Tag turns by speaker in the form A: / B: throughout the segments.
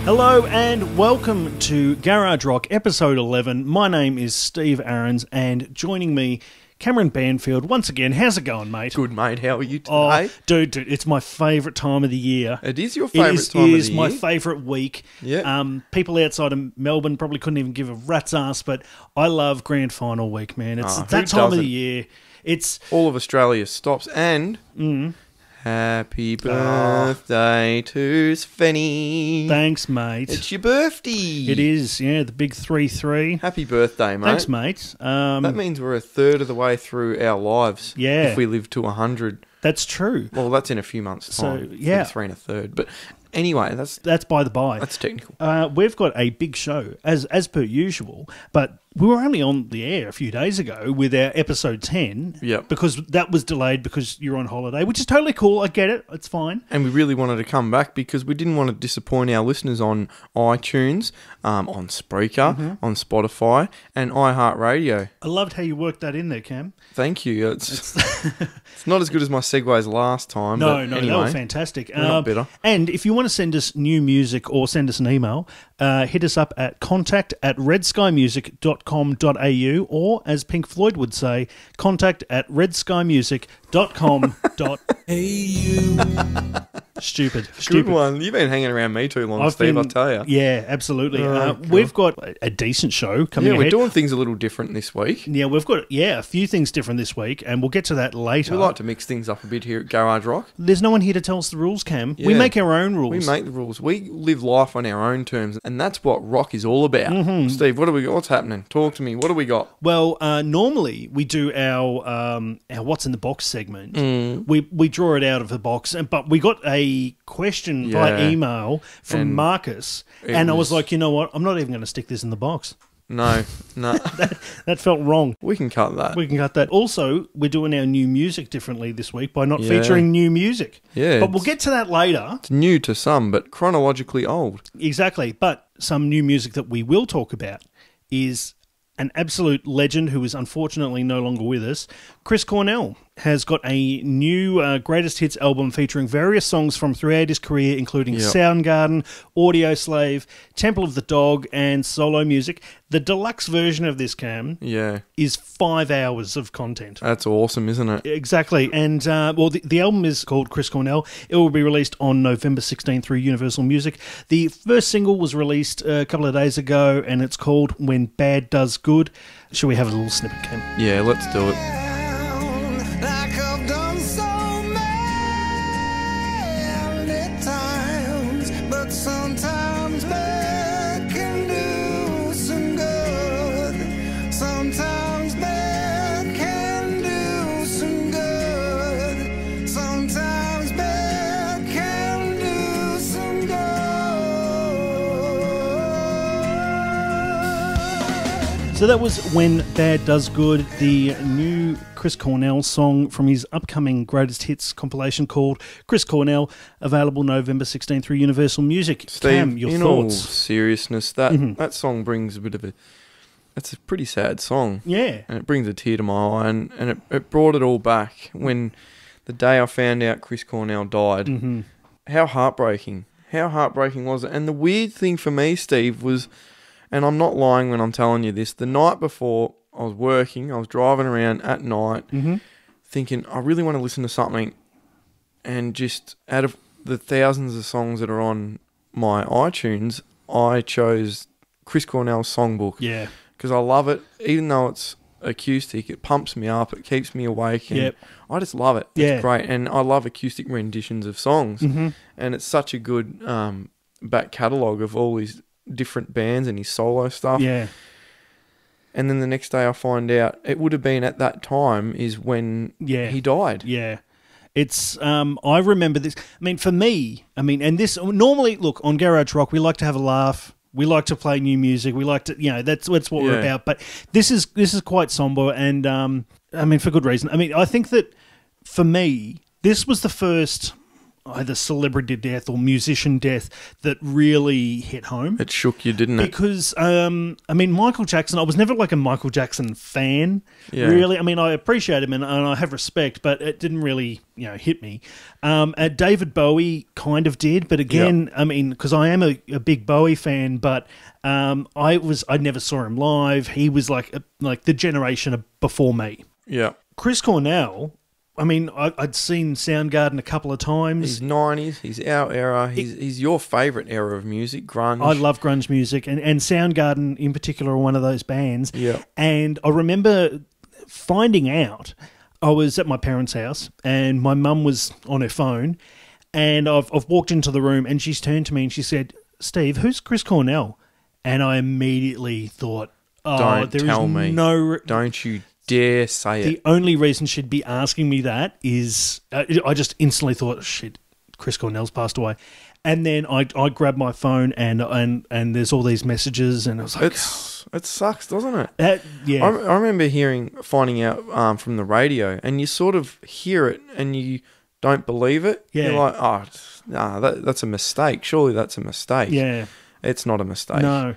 A: Hello and welcome to Garage Rock episode 11. My name is Steve Aarons and joining me, Cameron Banfield. Once again, how's it going, mate?
B: Good, mate. How are you today?
A: Oh, dude, it's my favourite time of the year.
B: It is your favourite time of the year? It is
A: my favourite week.
B: Yeah.
A: People outside of Melbourne probably couldn't even give a rat's ass, but I love Grand Final week, man. It's that time of the year. It's
B: all of Australia stops and... Happy birthday to Svenny.
A: Thanks, mate.
B: It's your birthday.
A: It is, yeah, the big 3-3.
B: Happy birthday, mate.
A: Thanks, mate.
B: That means we're a third of the way through our lives.
A: Yeah.
B: If we live to 100.
A: That's true.
B: Well, that's in a few months' time.
A: So, yeah.
B: 3 1/3. But anyway, that's
A: by the by.
B: That's technical.
A: We've got a big show, as per usual, but we were only on the air a few days ago with our episode 10.
B: Yep.
A: Because that was delayed because you're on holiday, which is totally cool. I get it. It's fine.
B: And we really wanted to come back because we didn't want to disappoint our listeners on iTunes, on Spreaker, on Spotify, and iHeartRadio.
A: I loved how you worked that in there, Cam.
B: Thank you. It's not as good as my segues last time.
A: No,
B: but
A: no,
B: anyway,
A: they were fantastic.
B: We're not bitter.
A: And if you want to send us new music or send us an email, hit us up at contact@redskymusic.com.au, or as Pink Floyd would say, contact@redskymusic.com.au. Stupid.
B: Good one. You've been hanging around me too long, Steve, I'll tell you.
A: Yeah, absolutely.
B: Oh,
A: we've got a decent show coming ahead.
B: We're doing things a little different this week.
A: Yeah, we've got a few things different this week, and we'll get to that later.
B: We like to mix things up a bit here at Garage Rock.
A: There's no one here to tell us the rules, Cam.
B: Yeah.
A: We make our own rules.
B: We make the rules. We live life on our own terms, and that's what rock is all about. Steve, what do we got? What's happening? Talk to me. What do we got?
A: Well, normally we do our What's in the Box segment. We draw it out of the box, but we got a question via email from Marcus, and I was like, you know what? I'm not even going to stick this in the box.
B: No.
A: That felt wrong.
B: We can cut that.
A: We can cut that. Also, we're doing our new music differently this week by not featuring new music.
B: Yeah.
A: But we'll get to that later.
B: It's new to some, but chronologically old.
A: Exactly. But some new music that we will talk about is an absolute legend who is unfortunately no longer with us. Chris Cornell has got a new greatest hits album featuring various songs from throughout his career, including Soundgarden, Audio Slave, Temple of the Dog, and solo music. The deluxe version of this, Cam, is 5 hours of content.
B: That's awesome, isn't it?
A: Exactly. And, the album is called Chris Cornell. It will be released on November 16th through Universal Music. The first single was released a couple of days ago, and it's called When Bad Does Good. Shall we have a little snippet, Cam?
B: Yeah, let's do it.
C: Like I've done so many times, but sometimes bad can do some good. Sometimes bad can do some good. Sometimes bad can do some good.
A: So that was When Bad Does Good, the new Chris Cornell song from his upcoming Greatest Hits compilation called Chris Cornell, available November 16th through Universal Music.
B: Steve,
A: Cam, your
B: in
A: thoughts?
B: all seriousness, that song brings a bit of a... That's a pretty sad song.
A: Yeah.
B: And it brings a tear to my eye, and it brought it all back when the day I found out Chris Cornell died. How heartbreaking. How heartbreaking was it? And the weird thing for me, Steve, was... And I'm not lying when I'm telling you this. The night before, I was working. I was driving around at night thinking, I really want to listen to something. And just out of the thousands of songs that are on my iTunes, I chose Chris Cornell's Songbook.
A: Yeah.
B: Because I love it. Even though it's acoustic, it pumps me up. It keeps me awake. And I just love it. It's great. And I love acoustic renditions of songs. And it's such a good back catalogue of all these different bands and his solo stuff.
A: Yeah.
B: And then the next day I find out it would have been at that time is when he died.
A: Yeah. It's, I remember this. I mean, for me, and this, normally, look, on Garage Rock, we like to have a laugh. We like to play new music. We like to, that's what we're about. But this is quite somber and, for good reason. I think that for me, this was the first either celebrity death or musician death that really hit home.
B: It shook you, didn't it?
A: Because, I mean, Michael Jackson, I was never like a Michael Jackson fan,
B: Yeah.
A: really. I mean, I appreciate him and I have respect, but it didn't really, hit me. David Bowie kind of did, but again, I mean, because I am a big Bowie fan, but I never saw him live. He was like the generation before me.
B: Yeah.
A: Chris Cornell, I mean, I'd seen Soundgarden a couple of times.
B: He's 90s. He's our era. He's your favourite era of music, grunge.
A: I love grunge music, and Soundgarden in particular are one of those bands.
B: Yeah.
A: And I remember finding out, I was at my parents' house, and my mum was on her phone, and I've walked into the room, and she's turned to me and she said, "Steve, who's Chris Cornell?" And I immediately thought, "Oh,
B: Don't
A: there
B: tell
A: is
B: me.
A: no."
B: Don't you dare say
A: The
B: it.
A: only reason she'd be asking me that is I just instantly thought, shit, Chris Cornell's passed away. And then I grabbed my phone and there's all these messages and I was like,
B: It sucks, doesn't it?
A: yeah.
B: I remember finding out from the radio, and you sort of hear it and you don't believe it.
A: Yeah.
B: You're like, oh, nah, that's a mistake. Surely that's a mistake.
A: Yeah.
B: It's not a mistake.
A: No.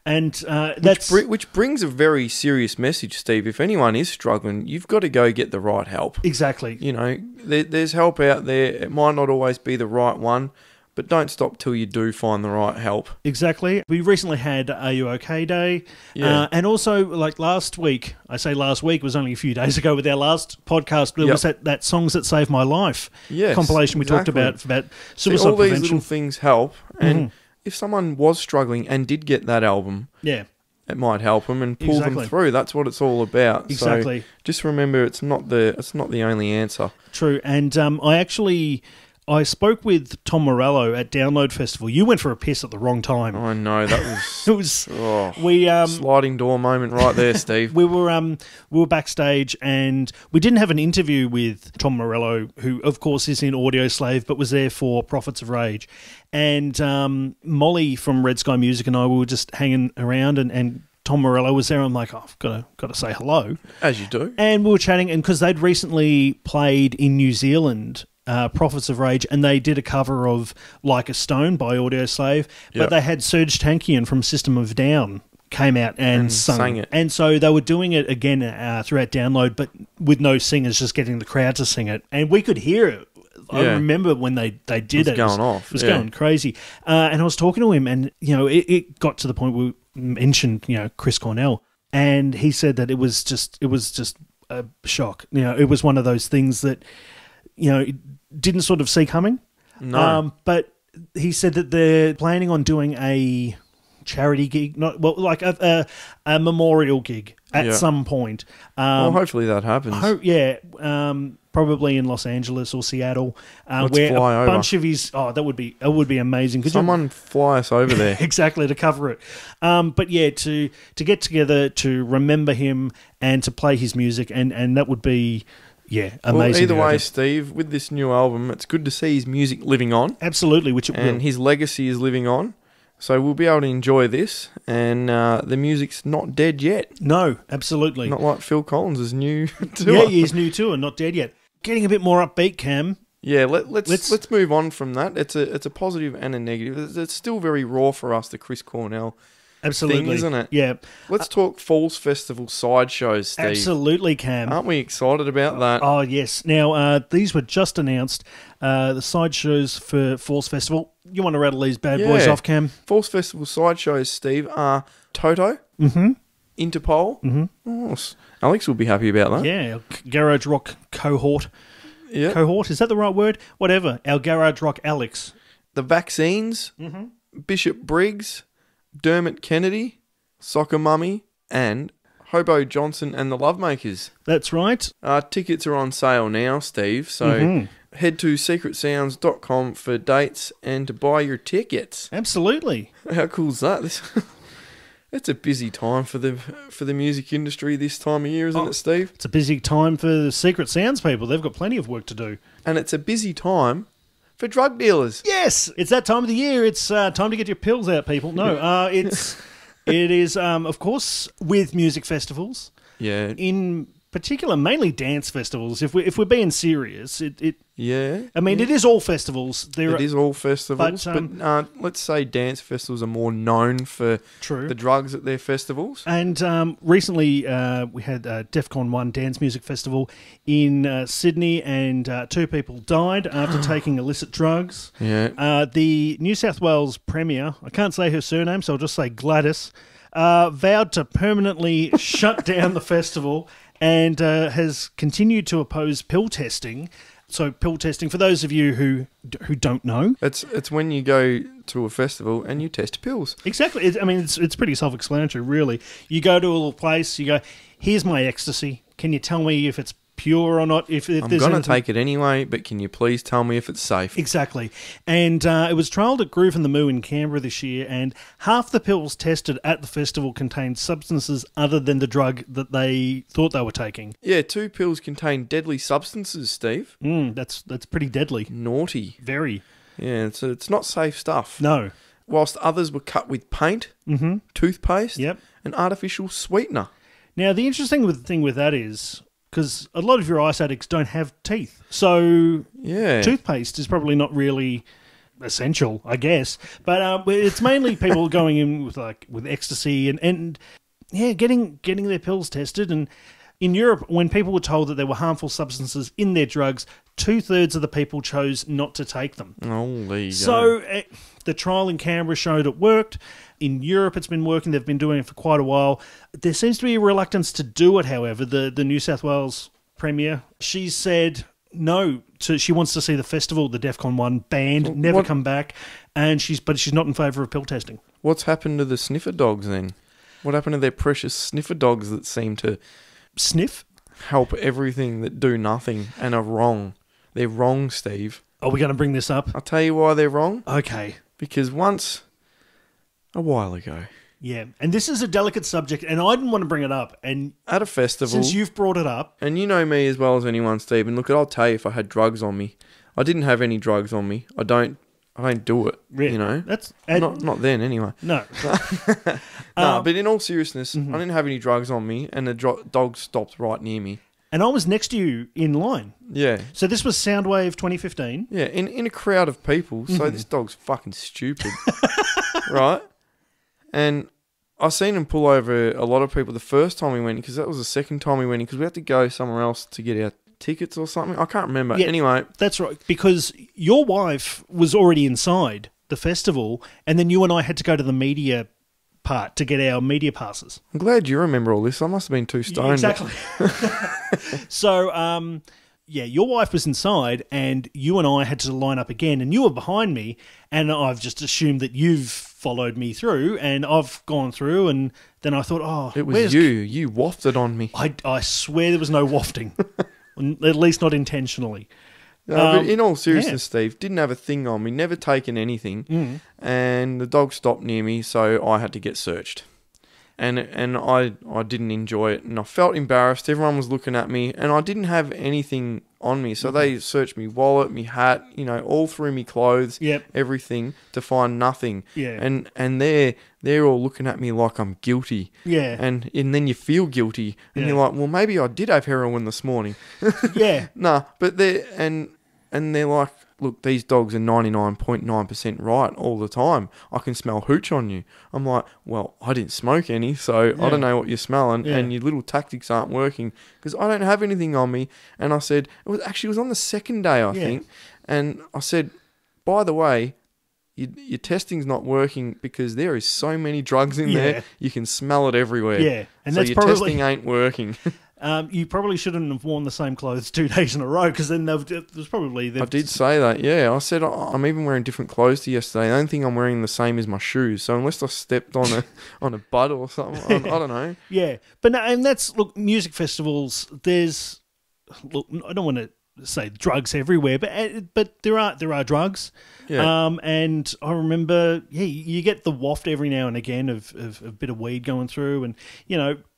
A: And that's...
B: Which brings a very serious message, Steve. If anyone is struggling, you've got to go get the right help.
A: Exactly.
B: There's help out there. It might not always be the right one, but don't stop till you do find the right help.
A: Exactly. We recently had Are You OK Day.
B: Yeah.
A: And also, like last week, I say last week, it was only a few days ago with our last podcast, there was that Songs That Saved My Life compilation we talked about suicide
B: all these
A: prevention.
B: little things help, and if someone was struggling and did get that album,
A: Yeah.
B: it might help them and pull them through. That's what it's all about.
A: Exactly.
B: So just remember, it's not the only answer.
A: True. And I spoke with Tom Morello at Download Festival. You went for a piss at the wrong time.
B: I know that was
A: It was
B: we sliding door moment right there, Steve.
A: we were backstage and we didn't have an interview with Tom Morello, who of course is in Audio Slave, but was there for Prophets of Rage. And Molly from Red Sky Music and I were just hanging around and Tom Morello was there. I'm like, oh, I've got to say hello.
B: As you do.
A: And we were chatting, and because they'd recently played in New Zealand, Prophets of Rage, and they did a cover of Like a Stone by Audio Slave, but they had Serge Tankian from System of a Down came out and sung
B: it.
A: And so they were doing it again throughout Download, but with no singers, just getting the crowd to sing it. And we could hear it. I remember when they did it.
B: It was
A: going crazy. And I was talking to him, and it got to the point where we mentioned Chris Cornell, and he said that it was just a shock. It was one of those things that didn't sort of see coming.
B: No.
A: But he said that they're planning on doing a charity gig, like a memorial gig at some point.
B: Well, hopefully that happens.
A: Probably in Los Angeles or Seattle,
B: Let's
A: where
B: fly
A: a
B: over.
A: bunch of his. Oh, that would be amazing. Could
B: Someone fly us over there.
A: exactly to cover it. But yeah, to get together to remember him and to play his music, and that would be amazing.
B: Well, either
A: to
B: way,
A: go to.
B: Steve, with this new album, it's good to see his music living on.
A: Absolutely, which it
B: And
A: will.
B: his legacy is living on. So we'll be able to enjoy this, and the music's not dead yet.
A: No, absolutely.
B: Not like Phil Collins' new tour.
A: Yeah, he's new too and not dead yet. Getting a bit more upbeat, Cam.
B: Yeah, let's move on from that. It's a positive and a negative. It's still very raw for us, the Chris Cornell
A: Absolutely,
B: thing, isn't it?
A: Yeah,
B: Let's talk Falls Festival sideshows, Steve.
A: absolutely, Cam.
B: Aren't we excited about that?
A: Oh yes. Now these were just announced. The sideshows for Falls Festival. You want to rattle these bad boys off, Cam?
B: Falls Festival sideshows, Steve, are Toto, Interpol. Oh, Alex will be happy about that.
A: Yeah, Garage Rock cohort.
B: Yeah.
A: Cohort, is that the right word? Whatever. Our Garage Rock Alex.
B: The Vaccines, Bishop Briggs, Dermot Kennedy, Soccer Mummy, and Hobo Johnson and the Lovemakers.
A: That's right.
B: Tickets are on sale now, Steve, so head to secretsounds.com for dates and to buy your tickets.
A: Absolutely.
B: How cool is that? It's a busy time for the music industry this time of year, isn't it, Steve?
A: It's a busy time for the Secret Sounds people. They've got plenty of work to do.
B: And it's a busy time for drug dealers.
A: Yes, it's that time of the year. It's time to get your pills out, people. No, it is, of course, with music festivals.
B: Yeah.
A: In particular, mainly dance festivals. If we're being serious,
B: Yeah.
A: I mean, it is all festivals.
B: It is all festivals,
A: but,
B: but let's say dance festivals are more known for
A: True.
B: the drugs at their festivals.
A: And recently, we had DEFCON 1 Dance Music Festival in Sydney, and 2 people died after taking illicit drugs.
B: Yeah.
A: The New South Wales Premier, I can't say her surname, so I'll just say Gladys, vowed to permanently shut down the festival and has continued to oppose pill testing. So pill testing, for those of you who don't know.
B: It's when you go to a festival and you test pills.
A: Exactly. It's pretty self-explanatory, really. You go to a little place, you go, here's my ecstasy. Can you tell me if it's pure or not? If
B: I'm
A: there's
B: going to
A: anything-
B: take it anyway, but can you please tell me if it's safe?
A: Exactly. And it was trialled at Groove and the Moo in Canberra this year, and half the pills tested at the festival contained substances other than the drug that they thought they were taking.
B: Yeah, 2 pills contain deadly substances, Steve.
A: That's pretty deadly.
B: Naughty.
A: Very.
B: Yeah, it's not safe stuff.
A: No.
B: Whilst others were cut with paint, toothpaste,
A: Yep.
B: and artificial sweetener.
A: Now, the interesting thing with that is, because a lot of your ice addicts don't have teeth, so
B: Yeah.
A: toothpaste is probably not really essential, I guess. But it's mainly people going in with ecstasy and getting their pills tested. And in Europe, when people were told that there were harmful substances in their drugs, 2/3 of the people chose not to take them.
B: Oh, there you go.
A: So the trial in Canberra showed it worked. In Europe, it's been working. They've been doing it for quite a while. There seems to be a reluctance to do it, however. The New South Wales Premier, she said no. She wants to see the festival, the DEFCON 1, banned, never
B: what-
A: come back. But she's not in favour of pill testing.
B: What's happened to the sniffer dogs then? What happened to their precious sniffer dogs that seem to
A: Sniff?
B: help everything that do nothing and are wrong? They're wrong, Steve.
A: Are we going to bring this up?
B: I'll tell you why they're wrong.
A: Okay.
B: Because a while ago,
A: Yeah. And this is a delicate subject, and I didn't want to bring it up. And
B: at a festival,
A: since you've brought it up,
B: and you know me as well as anyone, Steve, and look, I'll tell you if I had drugs on me. I didn't have any drugs on me. I don't do it, you know. Not then, anyway.
A: No.
B: No, but in all seriousness,
A: Mm-hmm.
B: I didn't have any drugs on me, and the dog stopped right near me.
A: And I was next to you in line.
B: Yeah.
A: So this was Soundwave 2015.
B: Yeah, in a crowd of people, so this dog's fucking stupid, right? And I seen him pull over a lot of people the first time we went, because that was the second time we went, because we had to go somewhere else to get our tickets or something. I can't remember.
A: Yeah.
B: Anyway,
A: That's right, because your wife was already inside the festival, and then you and I had to go to the media part to get our media passes.
B: I'm glad you remember all this. I must have been too stoned.
A: Exactly. So, your wife was inside, and you and I had to line up again, and you were behind me, and I've just assumed that you've followed me through, and I've gone through, and then I thought, oh,
B: It was
A: where's
B: you. You wafted on me.
A: I swear there was no wafting, at least not intentionally.
B: No, but in all seriousness, Steve, didn't have a thing on me, never taken anything, and the dog stopped near me, so I had to get searched. And I didn't enjoy it, and I felt embarrassed. Everyone was looking at me, and I didn't have anything on me, so they searched me wallet, me hat, all through me clothes,
A: Yep.
B: everything, to find nothing.
A: Yeah.
B: And they're all looking at me like I'm guilty.
A: Yeah.
B: And then you feel guilty, and
A: Yeah.
B: you're like, well, maybe I did have heroin this morning.
A: Yeah.
B: Nah, but they're like, look, these dogs are 99.9% right all the time. I can smell hooch on you. I'm like, well, I didn't smoke any, so I don't know what you're smelling,
A: Yeah.
B: and your little tactics aren't working because I don't have anything on me. And I said, it was on the second day, I think, and I said, by the way, your testing's not working because there is so many drugs in there, you can smell it everywhere.
A: Yeah, and
B: so
A: that's
B: your
A: probably
B: testing ain't working.
A: You probably shouldn't have worn the same clothes 2 days in a row, because then there's probably...
B: I did say that, yeah. I said I'm even wearing different clothes to yesterday. The only thing I'm wearing the same is my shoes. So unless I stepped on a bud or something, I don't know.
A: Yeah, but no, and that's, look, music festivals, there's... Look, I don't want to say drugs everywhere, but there are drugs.
B: Yeah.
A: And I remember, you get the waft every now and again of a bit of weed going through, and,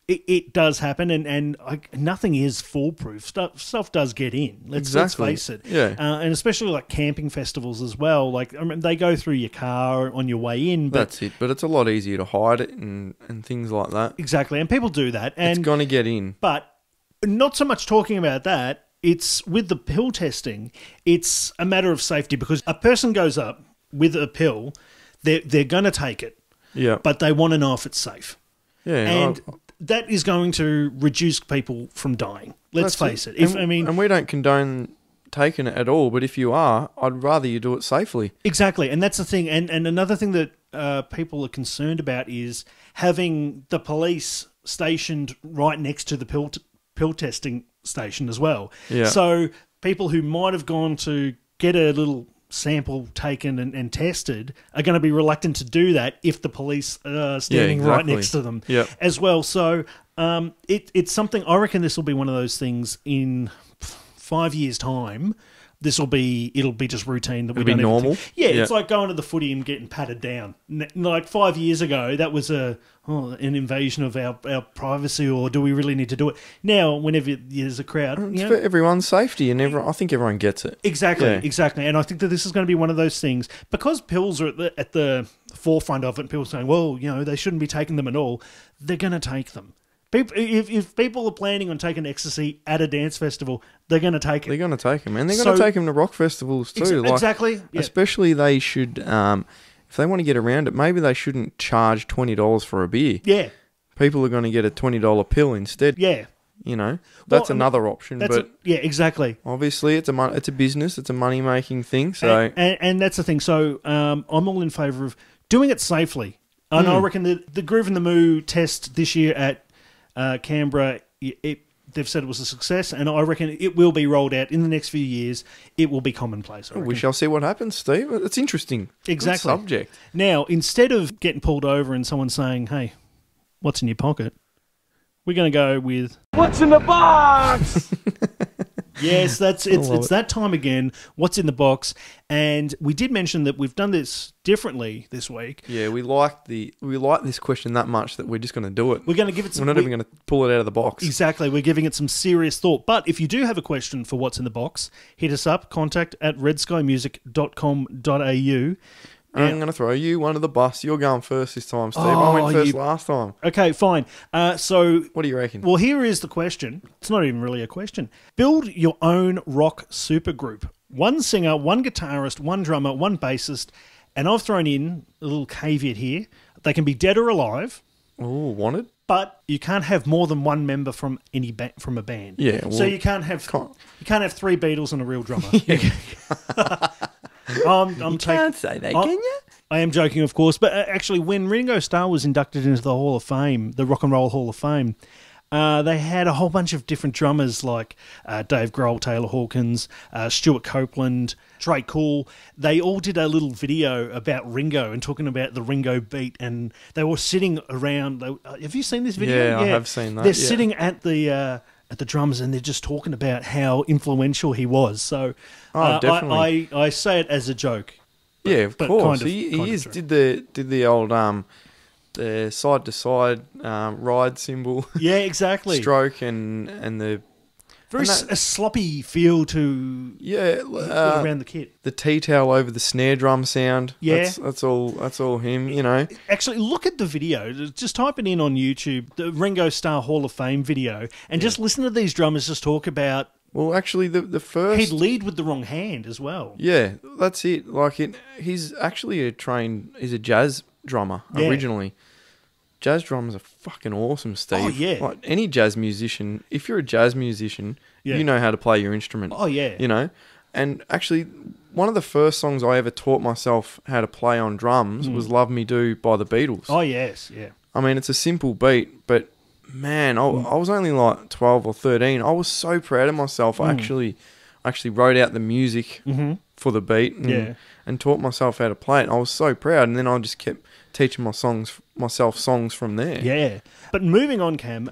A: it does happen, and nothing is foolproof. Stuff does get in. Let's face it.
B: Yeah.
A: And especially like camping festivals as well. Like, I mean, they go through your car on your way in. But
B: That's it. But it's a lot easier to hide it and things like that.
A: exactly, and people do that. And
B: It's going to get in.
A: but Not so much talking about that. It's with the pill testing. It's a matter of safety because a person goes up with a pill, they're going to take it,
B: Yeah.
A: but they want to know if it's safe.
B: Yeah.
A: And that is going to reduce people from dying. Let's face it.
B: And we don't condone taking it at all, but if you are, I'd rather you do it safely.
A: Exactly, and that's the thing. And another thing that people are concerned about is having the police stationed right next to the pill testing station as well.
B: Yeah.
A: So people who might have gone to get a little sample taken and tested are going to be reluctant to do that if the police are standing right
B: exactly.
A: next to them
B: Yeah.
A: as well. So it's something, I reckon this will be one of those things in 5 years' time. It'll be just routine that we
B: It'll be
A: don't even
B: normal?
A: think. Yeah,
B: Yeah.
A: it's like going to the footy and getting patted down. Like 5 years ago, that was an invasion of our privacy, or do we really need to do it? Now, whenever there's a crowd,
B: It's for everyone's safety, and I think everyone gets it.
A: Exactly,
B: Yeah.
A: exactly. And I think that this is going to be one of those things, because pills are at the forefront of it, people saying, well, they shouldn't be taking them at all. They're going to take them. People, if people are planning on taking ecstasy at a dance festival, they're going to take it.
B: They're going to take them, and they're going to take them to rock festivals too.
A: Exactly. Yeah.
B: Especially they should, if they want to get around it, maybe they shouldn't charge $20 for a beer.
A: Yeah.
B: People are going to get a $20 pill instead.
A: Yeah.
B: That's another option. But
A: yeah, exactly.
B: obviously, it's a business. It's a money making thing. So
A: and that's the thing. So I'm all in favour of doing it safely. And I reckon the Groove and the Moo test this year at Canberra, they've said it was a success, and I reckon it will be rolled out in the next few years. It will be commonplace. I
B: we
A: reckon.
B: shall see what happens, Steve. It's interesting.
A: Exactly.
B: Good subject.
A: Now, instead of getting pulled over and someone saying, "Hey, what's in your pocket?" we're going to go with
D: What's in the box?
A: yes, it's that time again. What's in the box? And we did mention that we've done this differently this week.
B: Yeah, we like this question that much that we're just going to do it.
A: We're going to give it some.
B: We're not even going to pull it out of the box.
A: Exactly. We're giving it some serious thought. But if you do have a question for what's in the box, hit us up, contact@redskymusic.com.au.
B: I'm going to throw you under the bus. You're going first this time, Steve. I
A: Oh,
B: went first last time.
A: Okay, fine. So,
B: What do you reckon?
A: well, here is the question. It's not even really a question. Build your own rock supergroup. One singer, one guitarist, one drummer, one bassist. And I've thrown in a little caveat here. They can be dead or alive,
B: Oh, wanted?
A: but you can't have more than one member from from a band.
B: Yeah,
A: so
B: well,
A: you can't have three Beatles and a real drummer. I'm taking.
B: say that,
A: can you? I am joking, of course, but actually, when Ringo Starr was inducted into the Hall of Fame, the Rock and Roll Hall of Fame, they had a whole bunch of different drummers like Dave Grohl, Taylor Hawkins, Stuart Copeland, Trey Cool. They all did a little video about Ringo and talking about the Ringo beat, and they were sitting around. Have you seen this video?
B: Yeah, I have seen that.
A: They're
B: yeah.
A: sitting at the drums, and they're just talking about how influential he was. So,
B: definitely.
A: I say it as a joke.
B: Yeah, of
A: but
B: course.
A: kind of
B: He is.
A: true.
B: Did the old the side to side ride symbol
A: Yeah, exactly.
B: stroke and the
A: Very
B: and that-
A: a sloppy feel to around the kit.
B: the tea towel over the snare drum sound.
A: Yeah.
B: that's all him. You know.
A: Actually, look at the video. Just type it in on YouTube, the Ringo Starr Hall of Fame video, and just listen to these drummers just talk about.
B: Well, actually, the first
A: He'd lead with the wrong hand as well.
B: Yeah, that's it. He's actually he's a jazz drummer
A: Yeah.
B: originally. Jazz drummers are fucking awesome, Steve.
A: Oh, yeah.
B: Like any jazz musician, if you're a jazz musician,
A: Yeah.
B: you know how to play your instrument.
A: Oh, yeah.
B: You know? And actually, one of the first songs I ever taught myself how to play on drums was Love Me Do by the Beatles.
A: Oh, yes, yeah.
B: I mean, it's a simple beat, but man, I was only like 12 or 13. I was so proud of myself. I actually wrote out the music for the beat and taught myself how to play it. And I was so proud. And then I just kept teaching myself songs from there.
A: Yeah. But moving on, Cam.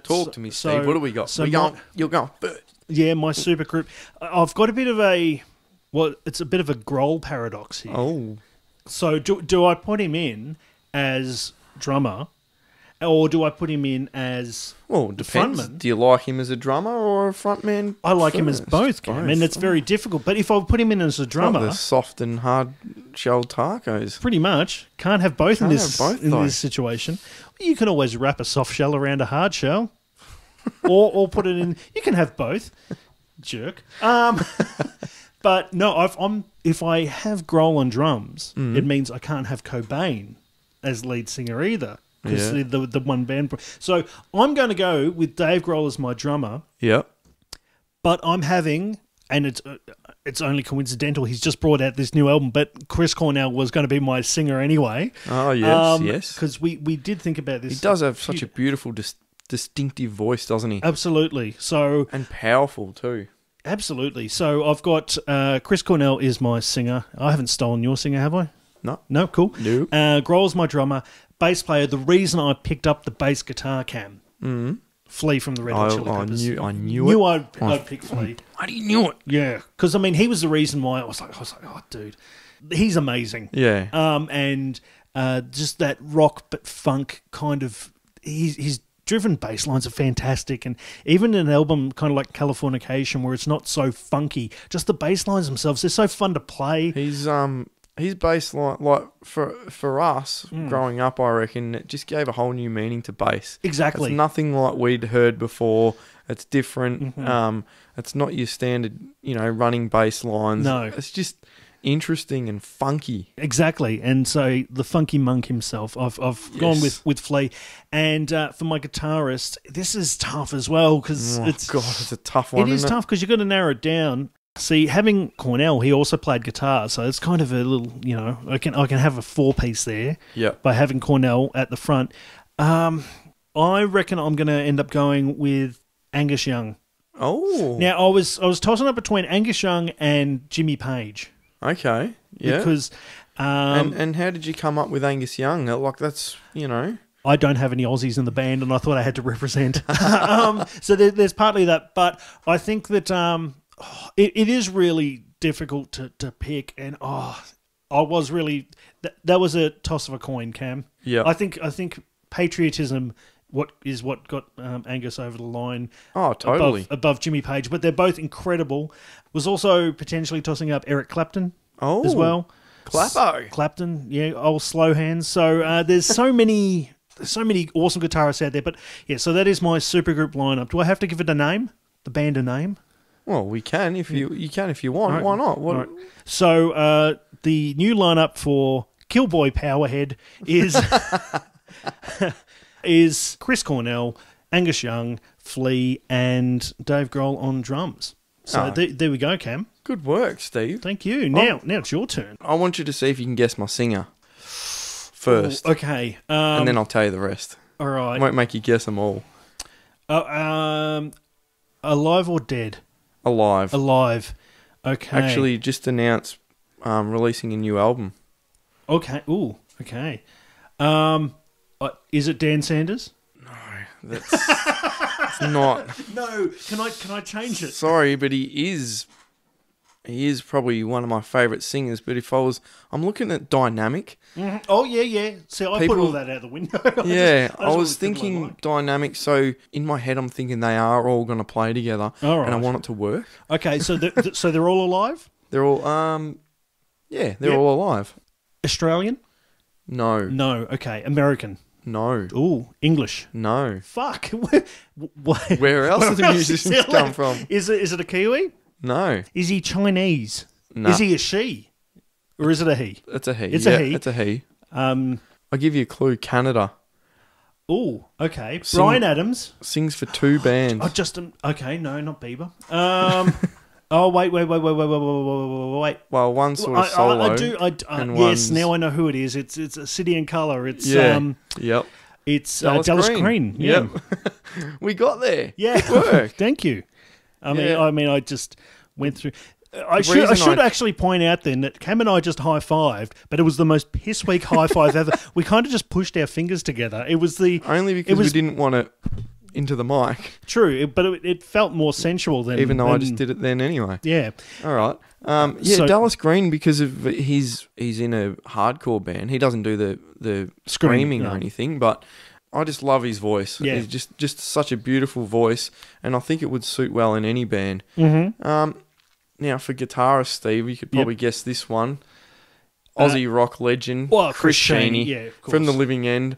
B: Talk to me, Steve. What do we got?
A: So
B: You're going first.
A: yeah, my super group. I've got a bit of it's a bit of a Grohl paradox here.
B: Oh.
A: So do I put him in as drummer, or do I put him in as
B: Well, it depends.
A: frontman?
B: Do you like him as a drummer or a frontman?
A: I like him as
B: first?
A: both, Cam, and it's very difficult. But if I put him in as a
B: Not
A: drummer,
B: the soft and hard shelled tacos.
A: pretty much can't have both in
B: Can't
A: this
B: have both,
A: in
B: though.
A: this situation. You can always wrap a soft shell around a hard shell. or put it in. You can have both, jerk. But no, if I have Grohl on drums, it means I can't have Cobain as lead singer either, because
B: Yeah.
A: the one band. So I'm going to go with Dave Grohl as my drummer,
B: Yep.
A: but I'm having, and it's only coincidental, he's just brought out this new album, but Chris Cornell was going to be my singer anyway.
B: Oh, yes, yes.
A: Because we did think about this.
B: He does have such a beautiful, distinctive voice, doesn't he?
A: Absolutely. So
B: And powerful, too.
A: absolutely. So I've got Chris Cornell is my singer. I haven't stolen your singer, have I?
B: No.
A: No, cool.
B: No.
A: Grohl's my drummer. Bass player. The reason I picked up the bass guitar cam, Flea from the Red Hot Chili Peppers.
B: I knew it.
A: I'd pick Flea.
B: I knew it.
A: Yeah, because I mean, he was the reason why I was like, oh, dude, he's amazing.
B: Yeah.
A: And just that rock but funk kind of. He's driven bass lines are fantastic, and even an album kind of like Californication, where it's not so funky, just the bass lines themselves, they're so fun to play.
B: His bass line, like for us growing up, I reckon it just gave a whole new meaning to bass.
A: Exactly.
B: It's nothing like we'd heard before. It's different. It's not your standard, running bass lines.
A: No.
B: It's just interesting and funky.
A: Exactly, and so the Funky Monk himself, I've gone with Flea, and for my guitarist, this is tough as well because
B: it's a tough one.
A: It is
B: isn't
A: tough because you've got to narrow it down. See, having Cornell, he also played guitar, so it's kind of a little, I can have a 4-piece there.
B: Yep.
A: By having Cornell at the front. I reckon I'm going to end up going with Angus Young.
B: Oh,
A: Now I was tossing up between Angus Young and Jimmy Page.
B: okay, yeah.
A: Because
B: and how did you come up with Angus Young? Like that's
A: I don't have any Aussies in the band, and I thought I had to represent. So there's partly that, but I think that it is really difficult to pick, and I was really that was a toss of a coin, Cam.
B: Yeah.
A: I think patriotism what got Angus over the line.
B: Oh, totally.
A: above Jimmy Page, but they're both incredible. Was also potentially tossing up Eric Clapton as well.
B: Clappo.
A: Clapton, yeah, old slow hands. So there's so many awesome guitarists out there. But yeah, so that is my supergroup lineup. Do I have to give it a name? The band a name?
B: Well, we can if you want.
A: Right.
B: Why not? What?
A: Right. So the new lineup for Killboy Powerhead is is Chris Cornell, Angus Young, Flea, and Dave Grohl on drums. So there we go, Cam.
B: Good work, Steve.
A: Thank you. Now it's your turn.
B: I want you to see if you can guess my singer first,
A: Okay.
B: and then I'll tell you the rest.
A: All right.
B: I won't make you guess them all.
A: Alive or dead?
B: Alive.
A: Alive. Okay.
B: Actually, just announced releasing a new album.
A: Okay. Ooh. Okay. Is it Dan Sanders?
B: That's it's not.
A: No. Can I change it?
B: Sorry, but he is probably one of my favourite singers. But I'm looking at Dynamic.
A: Mm-hmm. Oh yeah. See, I put all that out the window.
B: I was thinking Dynamic. So in my head, I'm thinking they are all going to play together,
A: All right.
B: and I want it to work.
A: Okay, so so they're all alive?
B: They're all they're all alive.
A: Australian?
B: No,
A: No. Okay. American?
B: no,
A: Ooh, English.
B: no.
A: Fuck.
B: Where else do the
A: else
B: musicians
A: is he
B: come
A: like?
B: from?
A: Is it a Kiwi?
B: No,
A: Is he Chinese?
B: No.
A: Is he a she? Or is it a he?
B: it's a he.
A: It's a he.
B: It's a he.
A: I'll
B: give you a clue. Canada
A: ooh, okay. Bryan Adams.
B: sings for 2 bands.
A: Oh, okay, no, not Bieber. Oh, wait.
B: Well, one sort of solo.
A: I do.
B: and
A: Yes,
B: one's-
A: now I know who it is. It's a City and Colour. It's
B: Yep.
A: it's Dallas Green. Yeah.
B: Yep. We got there.
A: Yeah.
B: Good work.
A: Thank you.
B: Yeah.
A: I just went through. I
B: reason
A: should
B: I-
A: actually point out then that Cam and I just high-fived, but it was the most piss-weak high-five ever. We kind of just pushed our fingers together. It was
B: Only because we didn't want it into the mic,
A: true, but it felt more sensual than...
B: even though I just did it then anyway.
A: Yeah.
B: All right.
A: So-
B: Dallas Green, because of he's in a hardcore band. He doesn't do the screaming
A: no.
B: or anything, but I just love his voice.
A: Yeah.
B: He's just such a beautiful voice, and I think it would suit well in any band.
A: Mm-hmm.
B: Now, for guitarist, Steve, you could probably guess this one. Aussie rock legend,
A: well,
B: Chris
A: Chris Chaney,
B: Chaney,
A: yeah, of
B: from The
A: course.
B: Living End.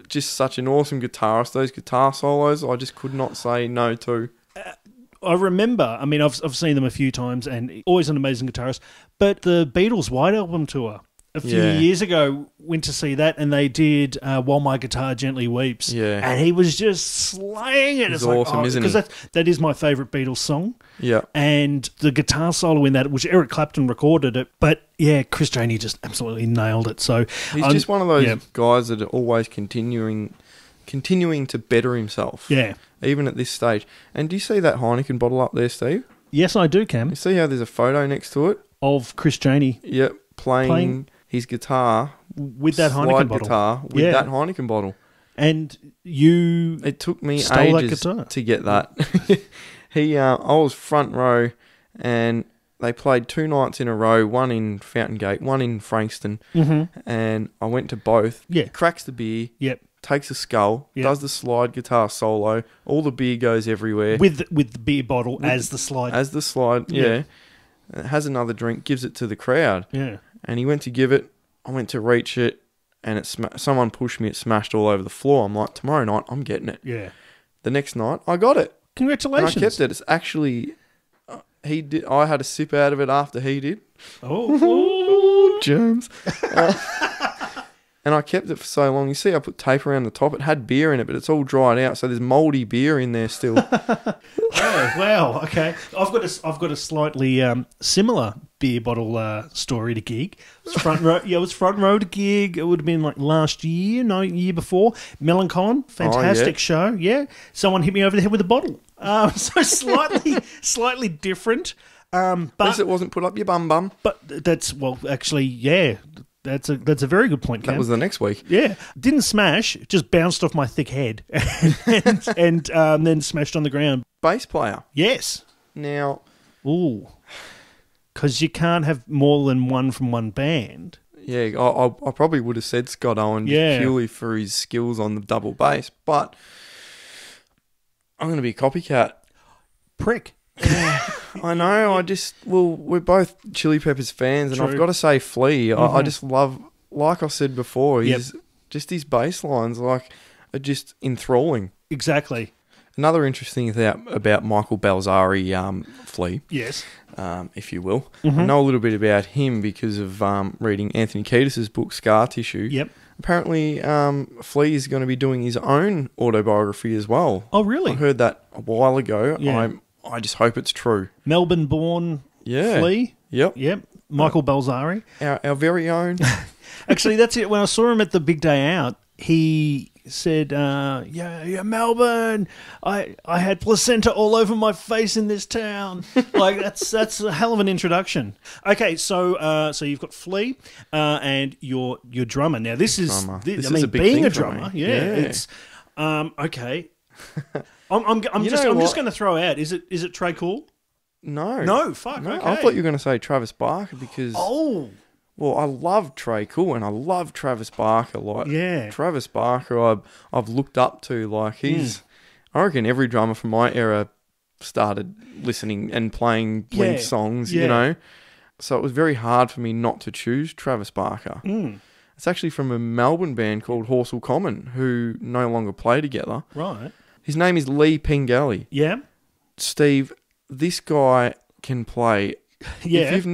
B: Just such an awesome guitarist. Those guitar solos, I just could not say no to.
A: I remember, I mean, I've seen them a few times and always an amazing guitarist, but the Beatles White Album tour a few years ago, went to see that and they did While My Guitar Gently Weeps.
B: Yeah.
A: And he was just slaying it.
B: He's
A: It's like,
B: awesome, isn't he?
A: Because that is my favourite Beatles song.
B: Yeah.
A: And the guitar solo in that, which Eric Clapton recorded it, but yeah, Chris Janey just absolutely nailed it. So
B: He's just one of those guys that are always continuing to better himself.
A: Yeah.
B: Even at this stage. And do you see that Heineken bottle up there, Steve?
A: Yes, I do, Cam.
B: You see how there's a photo next to it?
A: Of Chris Janey.
B: Yep, playing his guitar
A: with that Heineken
B: slide
A: bottle.
B: guitar with that Heineken bottle.
A: And you
B: It took me
A: stole that
B: ages
A: guitar.
B: to get that. I was front row and they played 2 nights in a row, one in Fountain Gate, one in Frankston, and I went to both.
A: Yeah.
B: Cracks the beer,
A: Yep.
B: takes a skull, does the slide guitar solo, all the beer goes everywhere.
A: With the beer bottle as the slide.
B: As the slide, has another drink, gives it to the crowd.
A: Yeah.
B: And he went to give it, I went to reach it, and someone pushed me, it smashed all over the floor. I'm like, tomorrow night, I'm getting it.
A: Yeah.
B: The next night, I got it.
A: Congratulations.
B: And I kept it. It's actually, I had a sip out of it after he did.
A: Oh.
B: Germs. And I kept it for so long. You see, I put tape around the top. It had beer in it, but it's all dried out, so there's mouldy beer in there still.
A: Oh, wow. Okay. I've got a slightly similar beer bottle story to gig. It was front row. Yeah, it was front row to gig. It would have been like last year, no, year before. Melanchon, fantastic show. Yeah, someone hit me over the head with a bottle. So slightly different.
B: At least it wasn't put up your bum.
A: But that's actually, yeah. That's a very good point, Cam.
B: That was the next week.
A: Yeah. Didn't smash, just bounced off my thick head and then smashed on the ground.
B: Bass player.
A: Yes.
B: Now.
A: Ooh. Because you can't have more than one from one band.
B: Yeah, I probably would have said Scott Owen purely for his skills on the double bass, but I'm going to be a copycat.
A: Prick.
B: I know. We're both Chili Peppers fans, and I've got to say, Flea. I just love, like I said before, his bass lines are just enthralling.
A: Exactly.
B: Another interesting thing about Michael Balzari, Flea.
A: Yes.
B: If you will. I know a little bit about him because of reading Anthony Kiedis' book Scar Tissue.
A: Yep.
B: Apparently, Flea is going to be doing his own autobiography as well.
A: Oh, really?
B: I heard that a while ago.
A: Yeah.
B: I just hope it's true.
A: Melbourne-born Flea.
B: Yep.
A: Michael Balzari.
B: Our very own.
A: Actually, that's it. When I saw him at the big day out, he said, Melbourne, I had placenta all over my face in this town. Like, that's a hell of an introduction. Okay, so you've got Flea and your drummer. Now, this is a big being
B: thing
A: a
B: for
A: drummer,
B: me.
A: it's okay. I'm just going to throw out. Is it Trey Cool?
B: No.
A: Fuck.
B: No,
A: Okay.
B: I thought you were going to say Travis Barker because.
A: Oh.
B: Well, I love Trey Cool and I love Travis Barker. Travis Barker, I've looked up to. I reckon every drummer from my era started listening and playing Blink songs. You know, so it was very hard for me not to choose Travis Barker. It's actually from a Melbourne band called Horsell Common, who no longer play together.
A: Right.
B: His name is Lee Pengelly.
A: Yeah.
B: Steve, this guy can play.
A: Yeah.
B: If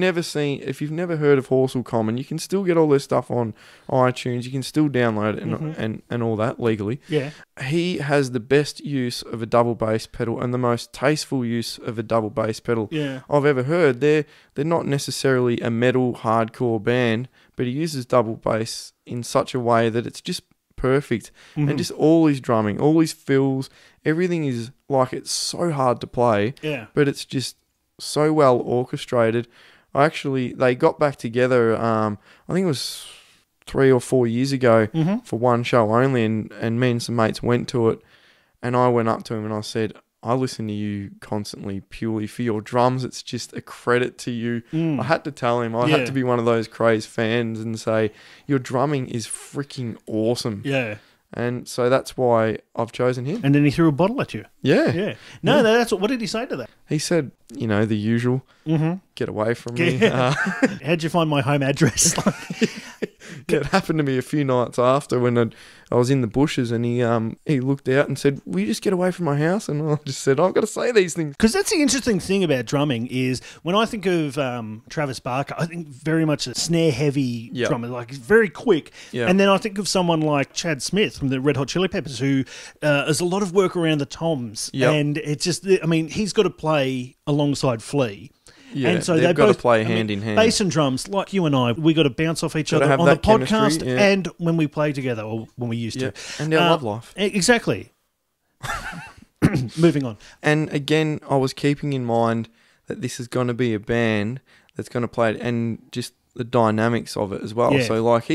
B: you've never heard of Horsell Common, you can still get all their stuff on iTunes. You can still download it and all that legally.
A: Yeah.
B: He has the best use of a double bass pedal and the most tasteful use of a double bass pedal I've ever heard. They're not necessarily a metal hardcore band, but he uses double bass in such a way that it's just perfect. And just all his drumming, all his fills, everything is it's so hard to play.
A: Yeah.
B: But it's just so well orchestrated. They got back together, I think it was 3 or 4 years ago for one show only, and me and some mates went to it, and I went up to him and I said, I listen to you constantly purely for your drums. It's just a credit to you. I had to tell him, I had to be one of those crazed fans and say, your drumming is freaking awesome.
A: Yeah.
B: And so that's why I've chosen him.
A: And then he threw a bottle at you.
B: Yeah.
A: Yeah. No, that's what did he say to that?
B: He said, the usual, get away from me.
A: How'd you find my home address?
B: Yeah, it happened to me a few nights after when I was in the bushes, and he looked out and said, "Will you just get away from my house?" And I just said, "I've got to say these things."
A: Because that's the interesting thing about drumming is when I think of Travis Barker, I think very much a snare-heavy
B: Yep.
A: drummer, like very quick.
B: Yeah.
A: And then I think of someone like Chad Smith from the Red Hot Chili Peppers, who has a lot of work around the toms.
B: Yep.
A: And it's just, I mean, he's got to play alongside Flea.
B: Yeah,
A: and so
B: they've
A: they
B: got to
A: both
B: play
A: I mean,
B: hand in hand.
A: Bass and drums, like you and I, we got to bounce off each
B: Gotta
A: other
B: have
A: on the
B: that chemistry,
A: podcast
B: yeah.
A: and when we play together, or when we used
B: Yeah,
A: to.
B: and our love life.
A: Exactly. Moving on.
B: And again, I was keeping in mind that this is going to be a band that's going to play it, and just the dynamics of it as well.
A: Yeah.
B: So, like,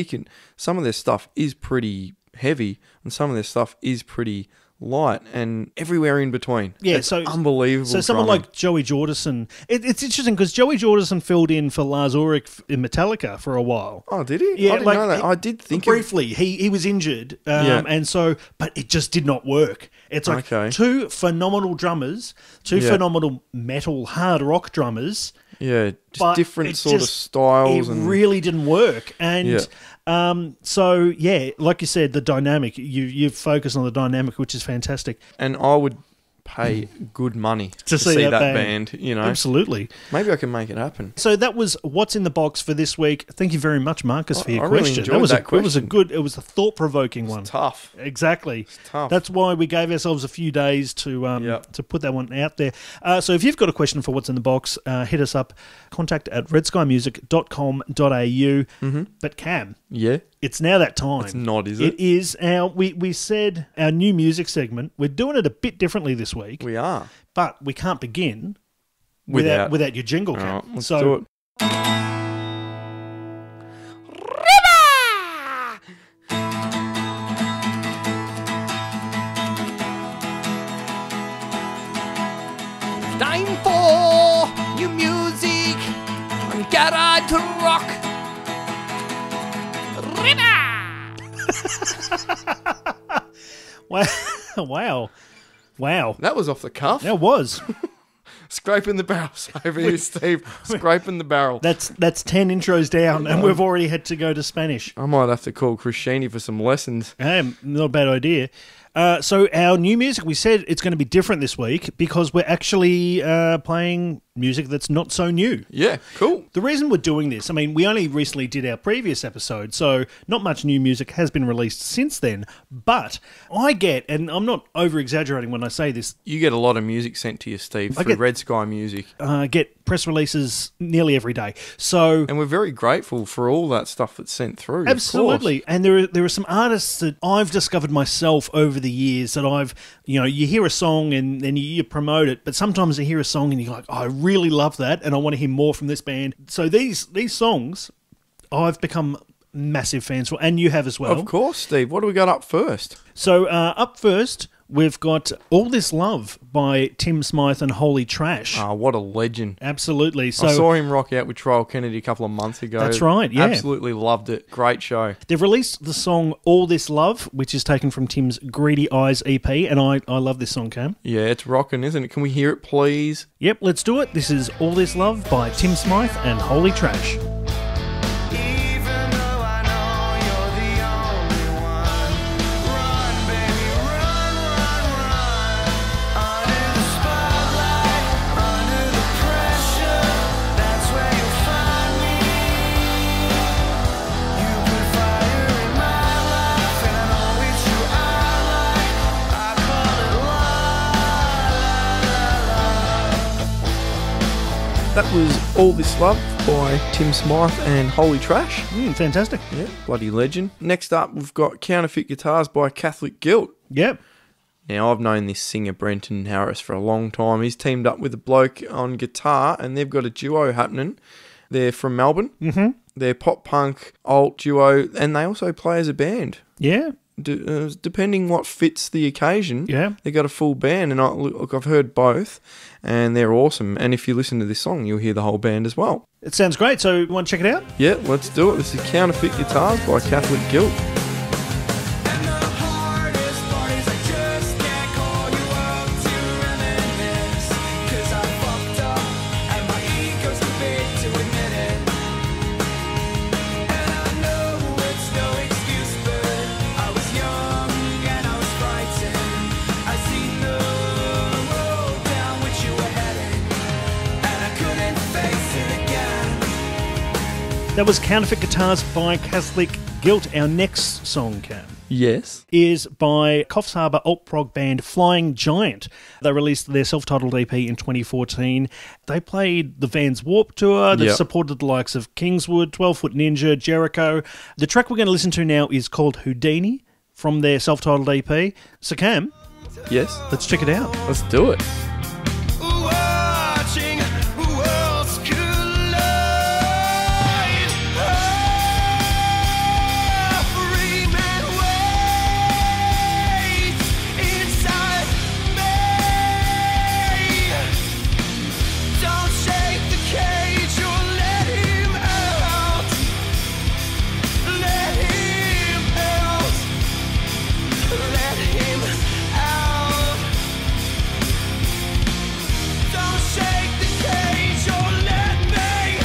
B: some of their stuff is pretty heavy, and some of their stuff is pretty light, and everywhere in between.
A: Yeah,
B: It's
A: so
B: unbelievable.
A: So someone
B: drumming.
A: like Joey Jordison, it's interesting because Joey Jordison filled in for Lars Ulrich in Metallica for a while.
B: Oh, did he?
A: Yeah,
B: I didn't
A: like,
B: know that.
A: he-
B: I did think
A: briefly he was injured,
B: Yeah.
A: and so but it just did not work. It's like
B: Okay.
A: two phenomenal drummers, two
B: Yeah.
A: phenomenal metal hard rock drummers.
B: Yeah, just
A: But
B: different
A: it
B: sort of
A: just-
B: styles,
A: It
B: and
A: really didn't work, and
B: Yeah.
A: so yeah, like you said, the dynamic. You've focused on the dynamic, which is fantastic.
B: and I would pay good money
A: To see that
B: band. You know,
A: Absolutely.
B: maybe I can make it happen.
A: So that was what's in the box for this week. Thank you very much, Marcus, for your
B: I really
A: question.
B: enjoyed
A: That was
B: that
A: a
B: question.
A: good. It was a thought-provoking one.
B: Tough.
A: Exactly.
B: Tough.
A: That's why we gave ourselves a few days to
B: Yep.
A: to put that one out there. So if you've got a question for what's in the box, hit us up. contact@redskymusic.com.au. But Cam,
B: Yeah.
A: it's now that time.
B: It's not, is
A: It
B: it?
A: is our. We said our new music segment. We're doing it a bit differently this week,
B: We are.
A: but we can't begin
B: Without-
A: without your jingle,
B: All
A: Cam.
B: right, let's
A: so
B: do it.
E: Time for new music on Garage Rock.
A: wow, wow.
B: That was off the cuff.
A: That was.
B: Scraping the barrels over here, Steve. Scraping the barrel.
A: That's 10 intros down, and we've already had to go to Spanish.
B: I might have to call Chris Sheeny for some lessons.
A: Not a bad idea. So our new music, we said it's going to be different this week because we're actually playing music that's not so new.
B: Yeah, cool.
A: The reason we're doing this, I mean, we only recently did our previous episode, so not much new music has been released since then. But I get, and I'm not over-exaggerating when I say this,
B: You get a lot of music sent to you, Steve, through
A: get-
B: Red Sky Music.
A: get press releases nearly every day. So
B: And we're very grateful for all that stuff that's sent through. of course.
A: absolutely, and there are some artists that I've discovered myself over the years that I've, you hear a song and then you promote it, but sometimes you hear a song and you're like, oh, I really love that, and I want to hear more from this band. So these songs, I've become massive fans for, and you have as well.
B: Of course, Steve. What do we got up first?
A: So up first, we've got All This Love by Tim Smythe and Holy Trash.
B: Ah, what a legend.
A: Absolutely. So
B: I saw him rock out with Trial Kennedy a couple of months ago.
A: That's right, yeah.
B: Absolutely loved it. Great show.
A: they've released the song All This Love, which is taken from Tim's Greedy Eyes EP, and I love this song, Cam.
B: Yeah, it's rocking, isn't it? Can we hear it, please?
A: Yep, let's do it. This is All This Love by Tim Smythe and Holy Trash.
C: Even though I know you're the only one, run, baby, run, run, run. Under the spotlight, under the pressure, that's where you'll find me. You put fire in my life, and I know it's you I like. I call it love.
B: That was All This Love by Tim Smythe and Holy Trash.
A: Fantastic.
B: Yeah, bloody legend. Next up, we've got Counterfeit Guitars by Catholic Guilt.
A: Yep.
B: Now, I've known this singer, Brenton Harris, for a long time. He's teamed up with a bloke on guitar, and they've got a duo happening. They're from Melbourne. Mm-hmm. They're pop-punk, alt duo, and they also play as a band.
A: Yeah.
B: Depending what fits the occasion,
A: Yeah.
B: they got a full band, and I've heard both, and they're awesome. And if you listen to this song, you'll hear the whole band as well.
A: It sounds great. So you want to check it out?
B: Yeah, let's do it. This is Counterfeit Guitars by Catholic Guilt.
C: And the hardest part is I just can't call you up to reminisce, 'cause I fucked up and my ego's too big to admit it. And I know
A: That was Counterfeit Guitars by Catholic Guilt. Our next song, Cam,
B: Yes.
A: is by Coffs Harbour alt-prog band Flying Giant. They released their self-titled EP in 2014. They played the Vans Warped Tour. They've
B: Yep.
A: supported the likes of Kingswood, 12 Foot Ninja, Jericho. The track we're going to listen to now is called Houdini from their self-titled EP. So, Cam,
B: Yes.
A: let's check it out.
B: Let's do it.
C: Watching worlds collide. Free man waits inside me. Don't shake the cage or let him out. Let him out. Let him out. Don't shake the cage or let me.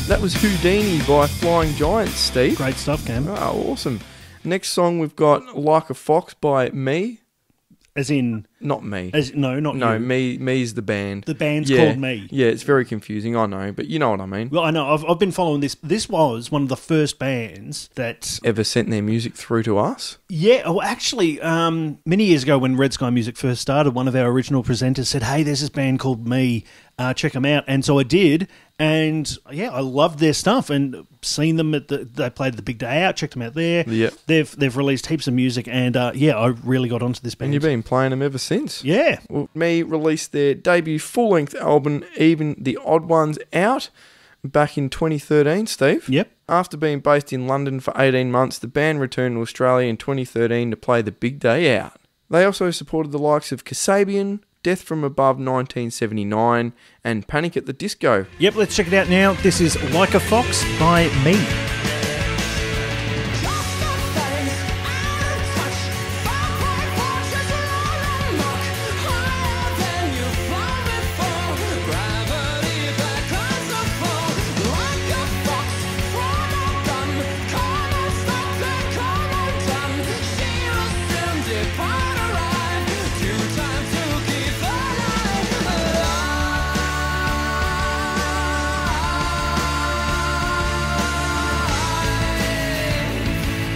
B: That was Houdini by Flying Giants, Steve.
A: Great stuff, Cam.
B: Oh, awesome. Next song we've got Like a Fox by Me.
A: As in,
B: Not me.
A: no, not
B: No,
A: you.
B: Me's the band.
A: The band's
B: Yeah.
A: called Me.
B: Yeah, it's very confusing, I know, but you know what I mean.
A: Well, I know. I've been following this. This was one of the first bands that,
B: Ever sent their music through to us?
A: yeah. Well, actually, many years ago when Red Sky Music first started, one of our original presenters said, "Hey, there's this band called Me. Check them out." And so I did, and yeah, I loved their stuff and seen them at they played at the Big Day Out. Checked them out there.
B: Yep.
A: They've released heaps of music, and yeah, I really got onto this band.
B: And you've been playing them ever since.
A: Yeah.
B: Well, Me released their debut full-length album, Even the Odd Ones Out, back in 2013, Steve.
A: Yep.
B: After being based in London for 18 months, the band returned to Australia in 2013 to play the Big Day Out. They also supported the likes of Kasabian, Death from Above 1979, and Panic at the Disco.
A: Yep. Let's check it out now. This is Like a Fox by Me.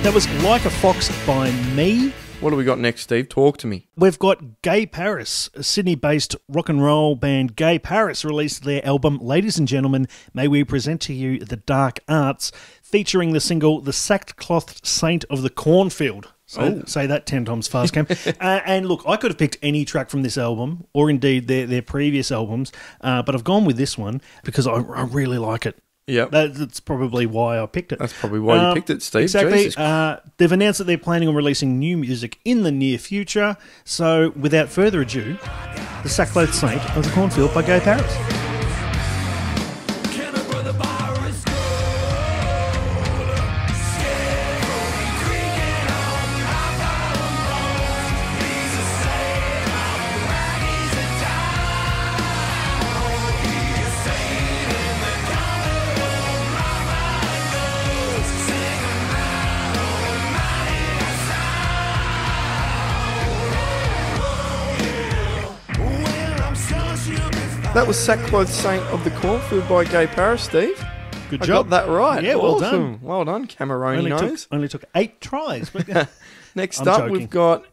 A: That was Like a Fox by Me.
B: What do we got next, Steve? Talk to me.
A: We've got Gay Paris, a Sydney-based rock and roll band. Gay Paris released their album, Ladies and Gentlemen, May We Present to You the Dark Arts, featuring the single The Sackcloth Saint of the Cornfield. Say that 10 times fast, Cam. And look, I could have picked any track from this album, or indeed their previous albums, but I've gone with this one because I really like it.
B: Yep.
A: That's probably why I picked it.
B: That's probably why you picked it, Steve.
A: Exactly.
B: Jesus.
A: They've announced that they're planning on releasing new music in the near future. So, without further ado, The Sackcloth Saint of the Cornfield by Gay Paris.
C: Can a brother virus go?
B: That was Sackcloth Saint of the Cornfield by Gay Paris, Steve.
A: Good
B: I
A: job.
B: got that right.
A: Yeah, well
B: Awesome.
A: done.
B: Well done, Cameroni
A: Only
B: nose.
A: took 8 tries. But
B: Next
A: I'm
B: up,
A: joking.
B: we've got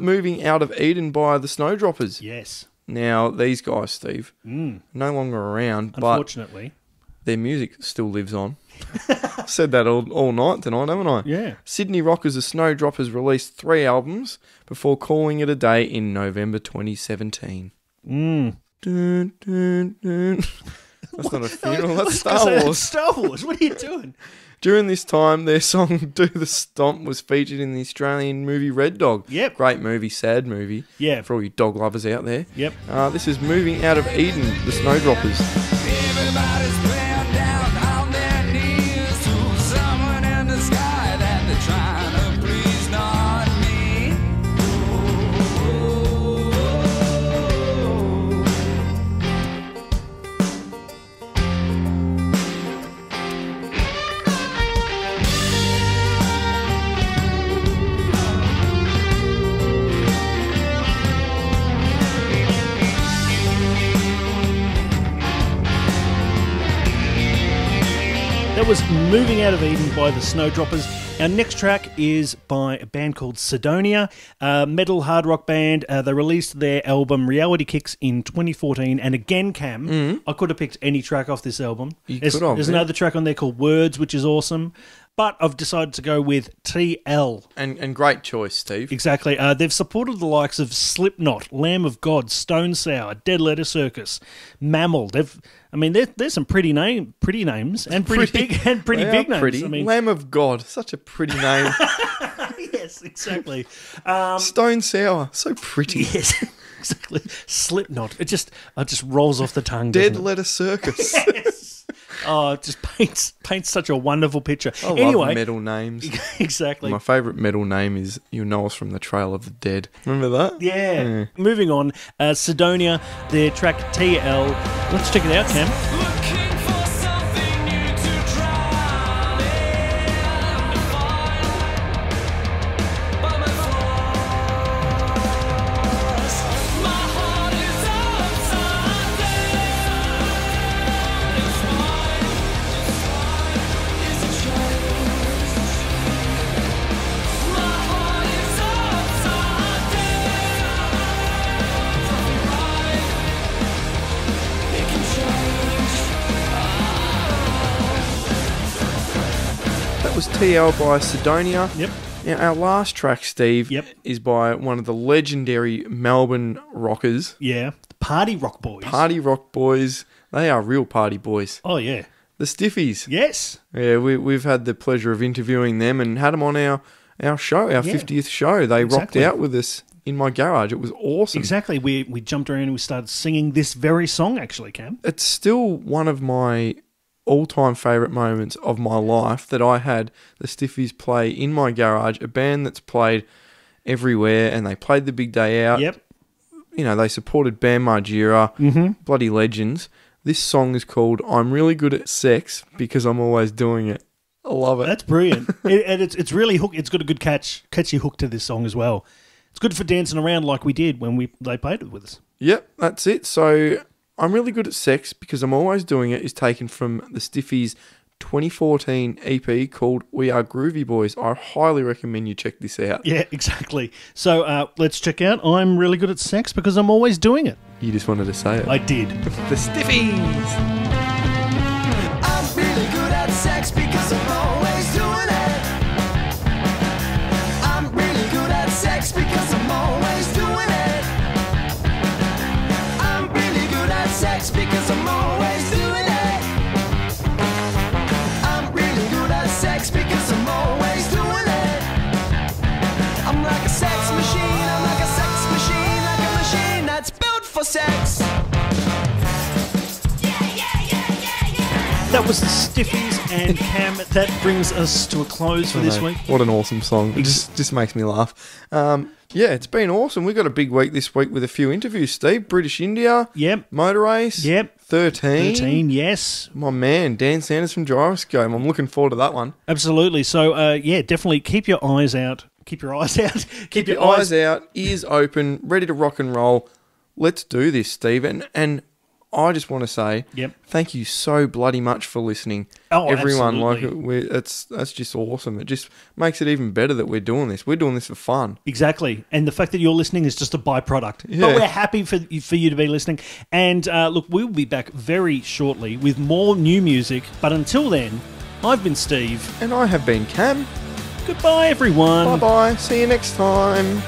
B: Moving Out of Eden by the Snowdroppers.
A: yes,
B: Now, these guys, Steve, no longer around, but
A: unfortunately.
B: their music still lives on. Said that all night tonight, haven't I?
A: Yeah.
B: Sydney rockers the Snowdroppers released 3 albums before calling it a day in November 2017. Dun, dun, dun. That's not a funeral, that's Star Wars.
A: Star Wars. What are you doing?
B: During this time, their song Do the Stomp was featured in the Australian movie Red Dog.
A: Yep.
B: Great movie, sad movie.
A: Yeah.
B: For all you dog lovers out there.
A: Yep.
B: This is Moving Out of Eden, the Snowdroppers.
E: Everybody's praying down on their knees to someone in the sky that they're trying to please, not me.
A: That was Moving Out of Eden by the Snowdroppers. Our next track is by a band called Sidonia, a metal hard rock band. They released their album Reality Kicks in 2014. And again, Cam, I could have picked any track off this album.
B: You
A: There's
B: could have,
A: There's
B: yeah.
A: another track on there called Words, which is awesome. But I've decided to go with TL.
B: And great choice, Steve.
A: Exactly. They've supported the likes of Slipknot, Lamb of God, Stone Sour, Dead Letter Circus, Mammal. There's some pretty names and pretty big
B: They
A: big
B: are
A: names.
B: pretty.
A: I mean,
B: Lamb of God, such a pretty name.
A: yes, exactly.
B: Stone Sour, so pretty.
A: Yes, exactly. Slipknot. It just rolls off the tongue.
B: Dead
A: doesn't it?
B: Letter Circus.
A: Oh, it just paints such a wonderful picture.
B: I love
A: Anyway,
B: metal names.
A: exactly.
B: My favourite metal name is You Know Us From the Trail of the Dead. Remember that?
A: Yeah. Moving on, Sidonia, their track TL. Let's check it out, Cam.
E: Looking for something new to try and find, but my flaws, my heart is upside down. It's mine, it's a choice. My heart is upside down. It can change.
B: That was TL by Sidonia.
A: Yep.
B: Now, our last track, Steve,
A: Yep.
B: is by one of the legendary Melbourne rockers,
A: Yeah. Party Rock Boys.
B: Party Rock Boys. They are real party boys.
A: Oh, yeah.
B: The Stiffies.
A: Yes.
B: Yeah, we've had the pleasure of interviewing them and had them on our show, our 50th show. They
A: Exactly.
B: rocked out with us in my garage. It was awesome.
A: Exactly. We jumped around and we started singing this very song, actually, Cam.
B: It's still one of my all-time favourite moments of my life that I had the Stiffies play in my garage, a band that's played everywhere, and they played the big day out.
A: Yep.
B: You know, they supported Bam Margera, bloody legends. This song is called I'm Really Good at Sex Because I'm Always Doing It. I love it.
A: That's brilliant. And it's really hook. It's got a good catchy hook to this song as well. It's good for dancing around like we did when they played it with us.
B: Yep, that's it. So I'm Really Good at Sex Because I'm Always Doing It is taken from the Stiffies 2014 EP called We Are Groovy Boys. I highly recommend you check this out.
A: Yeah, exactly. So let's check out I'm Really Good at Sex Because I'm Always Doing It.
B: You just wanted to say it.
A: I did.
B: The Stiffies!
C: I'm really good at sex because I'm always doing it. I'm really good at sex because I'm always doing it. I'm really good at sex because I'm always doing it. I'm really good at sex because I'm always doing it. I'm like a sex machine, I'm like a sex machine, like a machine that's built for sex.
A: That was the Stiffies and Cam. That brings us to a close for this week.
B: What an awesome song. It just makes me laugh. Yeah, it's been awesome. We've got a big week this week with a few interviews, Steve. British India.
A: Yep.
B: Motor Race.
A: Yep.
B: 13.
A: 13, yes.
B: My man, Dan Sanders from Gyroscope. I'm looking forward to that one.
A: Absolutely. So, definitely keep your eyes out. Keep your eyes out.
B: Keep your eyes out, ears open, ready to rock and roll. Let's do this, Steve. And I just want to say,
A: Yep.
B: thank you so bloody much for listening.
A: Oh,
B: everyone.
A: absolutely.
B: That's just awesome. It just makes it even better that we're doing this. We're doing this for fun.
A: Exactly. And the fact that you're listening is just a byproduct.
B: Yeah.
A: But we're happy for you to be listening. And look, we'll be back very shortly with more new music. But until then, I've been Steve.
B: And I have been Cam.
A: Goodbye, everyone.
B: Bye bye. See you next time.